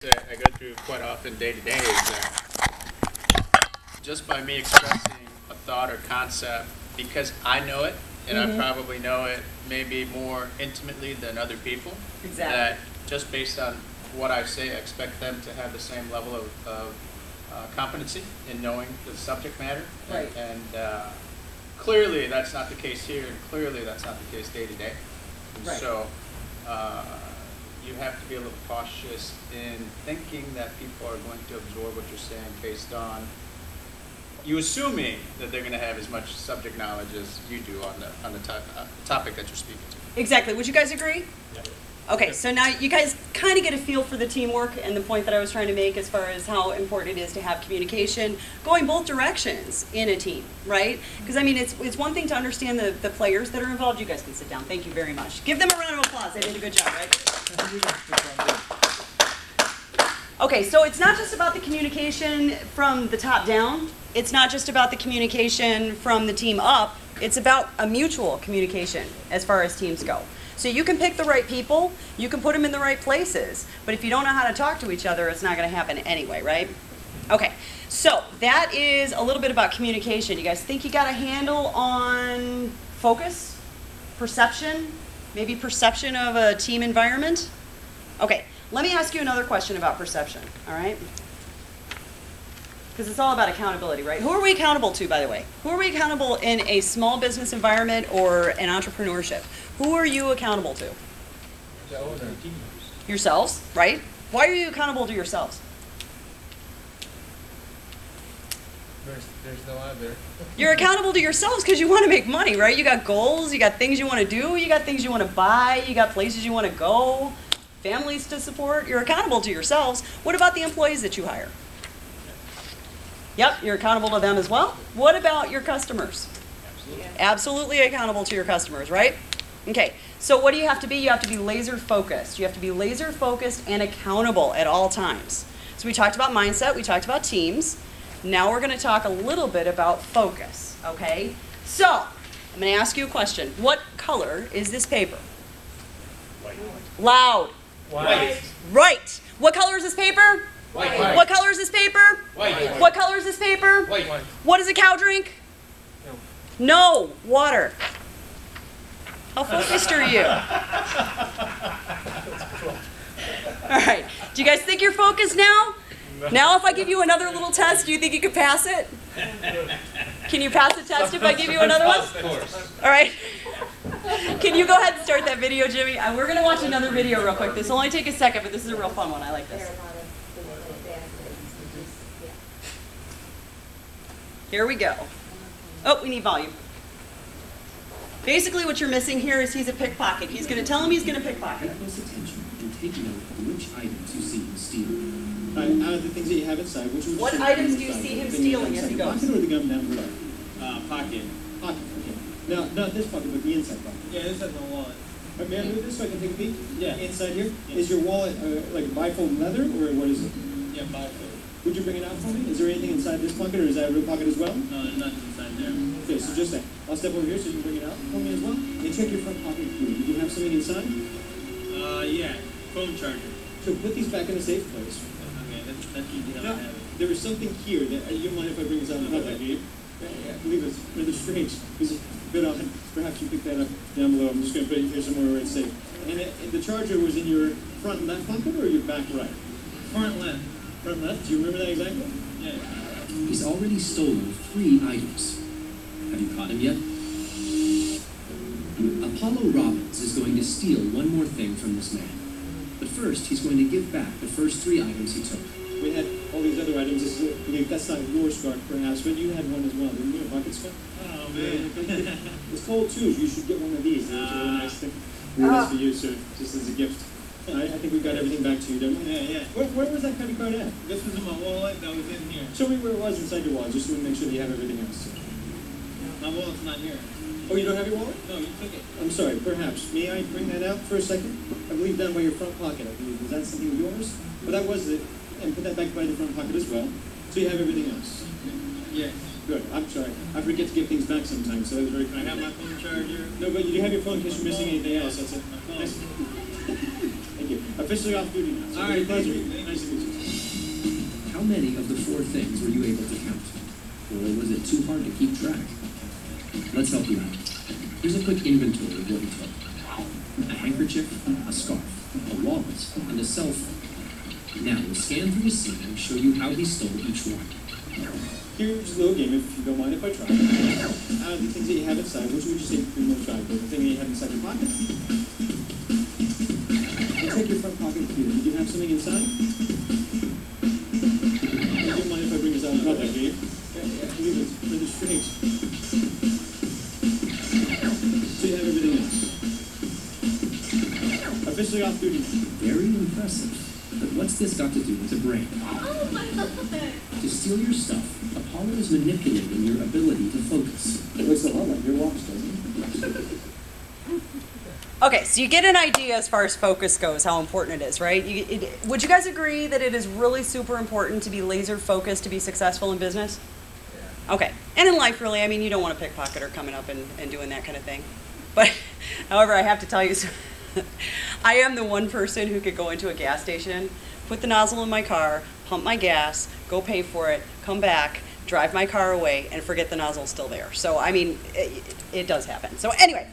that I go through quite often day to day is that just by me expressing a thought or concept, because I know it, and I probably know it maybe more intimately than other people, that just based on what I say, I expect them to have the same level of competency in knowing the subject matter. Right. And clearly that's not the case here, and clearly that's not the case day to day. Right. So you have to be a little cautious in thinking that people are going to absorb what you're saying based on you assuming that they're going to have as much subject knowledge as you do on the topic that you're speaking to. Exactly. Would you guys agree? Yeah. Okay, so now you guys kind of get a feel for the teamwork and the point that I was trying to make as far as how important it is to have communication going both directions in a team, right? Because I mean, it's one thing to understand the players that are involved. You guys can sit down. Thank you very much. Give them a round of applause. They did a good job, right? Okay, so it's not just about the communication from the top down. It's not just about the communication from the team up. It's about a mutual communication as far as teams go. So you can pick the right people, you can put them in the right places, but if you don't know how to talk to each other, it's not going to happen anyway, right? Okay, so that is a little bit about communication. You guys think you got a handle on focus, perception, maybe perception of a team environment? Okay, let me ask you another question about perception, all right? Because it's all about accountability, right? Who are we accountable to, by the way? Who are we accountable in a small business environment or an entrepreneurship? Who are you accountable to? The owner. Yourselves, right? Why are you accountable to yourselves? There's no other. You're accountable to yourselves because you want to make money, right? You got goals, you got things you want to do, you got things you want to buy, you got places you want to go, families to support. You're accountable to yourselves. What about the employees that you hire? Yep, you're accountable to them as well. What about your customers? Absolutely. Absolutely accountable to your customers, right? Okay, so what do you have to be? You have to be laser focused. You have to be laser focused and accountable at all times. So we talked about mindset, we talked about teams. Now we're going to talk a little bit about focus, okay? So, I'm going to ask you a question. What color is this paper? White. Loud. White. Right. What color is this paper? White. What color is this paper? White. What color is this paper? White. What does a cow drink? No. Water. How focused are you? All right. Do you guys think you're focused now? Now if I give you another little test, do you think you could pass it? Can you pass the test if I give you another one? Of course. All right. Can you go ahead and start that video, Jimmy? We're going to watch another video real quick. This will only take a second, but this is a real fun one. I like this. Here we go. Oh, we need volume. Basically what you're missing here is he's a pickpocket. He's going to tell him he's going to pickpocket. Pay close attention and take note of which items you see him steal. Out of the things that you have inside, which would What items do you see him stealing as he goes? Pocket or the gum down below? Pocket. Pocket, okay. Now, not this pocket, but the inside pocket. Yeah, this is my wallet. Right, may I move this so I can take a peek? Yeah. Inside here? Yeah. Is your wallet like bifold leather, or what is it? Yeah, bifold. Would you bring it out for me? Is there anything inside this pocket, or is that a real pocket as well? No, there's nothing inside there. Okay, so just that. I'll step over here so you can bring it out for me as well. And check your front pocket, please. Do you have something inside? Yeah, phone charger. So put these back in a safe place. Okay, that's usually how I Now, have it. there is something here that, you don't mind if I bring this out in public, do you? I believe it's rather strange. It's a bit odd. Perhaps you pick that up down below. I'm just going to put it here somewhere where it's safe. And the charger was in your front left pocket or your back right? Front left. Front left? Do you remember that exactly? Yeah. He's already stolen 3 items. Have you caught him yet? Apollo Robbins is going to steal one more thing from this man. But first, he's going to give back the first 3 items he took. We had all these other items. That's not your scarf, perhaps, but you had one as well. Didn't you? A bucket scarf? Oh, man. It's cold, too. You should get one of these. It's a really nice thing. Really nice for you, sir, just as a gift. I think we got everything back to you, don't we? Yeah. Where was that credit card at? This was in my wallet that was in here. Show me where it was inside your wallet, just so we make sure that you have everything else. My wallet's not here. Oh, you don't have your wallet? No, you took it. I'm sorry, perhaps. May I bring that out for a second? I believe down by your front pocket, I believe. Is that something of yours? Well, that was it. And put that back by the front pocket as well. So you have everything else. Yes. Good. I'm sorry. I forget to give things back sometimes, so that was very I kind. have my phone charger. No, but you do have your phone in case you're missing anything else. That's it. My phone. Nice. Thank you. Officially off duty now. So All right, pleasure. thank you. Nice to meet you. many of the four things were you able to count? Or was it too hard to keep track? Let's help you out. Here's a quick inventory of what you took. A handkerchief, a scarf, a wallet, and a cell phone. Now, we'll scan through the scene and show you how he stole each one. Here's a little game, if you don't mind if I try. Out of the things that you have inside, which would you say is most valuable? The thing that you have inside your pocket? Let's take your front pocket here. Did you have something inside? You don't mind if I bring this out in public, do you? Yeah, I believe it's rather strange. So you have everything else. Officially off duty. Very impressive. But what's this got to do with the brain? Oh, I love it. To steal your stuff, Apollo is manipulating your ability to focus. It looks a lot like your watch, doesn't it? Okay, so you get an idea as far as focus goes, how important it is, right? Would you guys agree that it is really super important to be laser focused to be successful in business? Yeah. Okay, and in life, really, I mean, you don't want a pickpocketer coming up and doing that kind of thing. But, however, I have to tell you, I am the one person who could go into a gas station, put the nozzle in my car, pump my gas, go pay for it, come back, drive my car away, and forget the nozzle's still there. So, I mean, it does happen. So, anyway,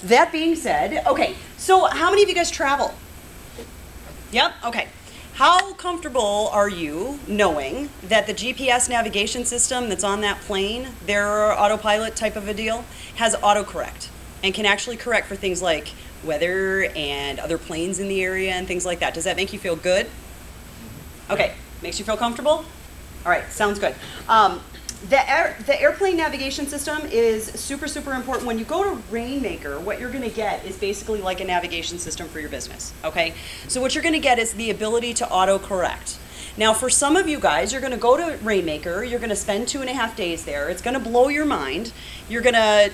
that being said, okay, so how many of you guys travel? Yep, okay. How comfortable are you knowing that the GPS navigation system that's on that plane, their autopilot type of a deal, has autocorrect and can actually correct for things like weather and other planes in the area and things like that? Does that make you feel good? Okay, makes you feel comfortable? All right, sounds good. The airplane navigation system is super, super important. When you go to Rainmaker, what you're going to get is basically like a navigation system for your business, okay? So what you're going to get is the ability to auto-correct. Now, for some of you guys, you're going to go to Rainmaker, you're going to spend 2.5 days there. It's going to blow your mind. You're going to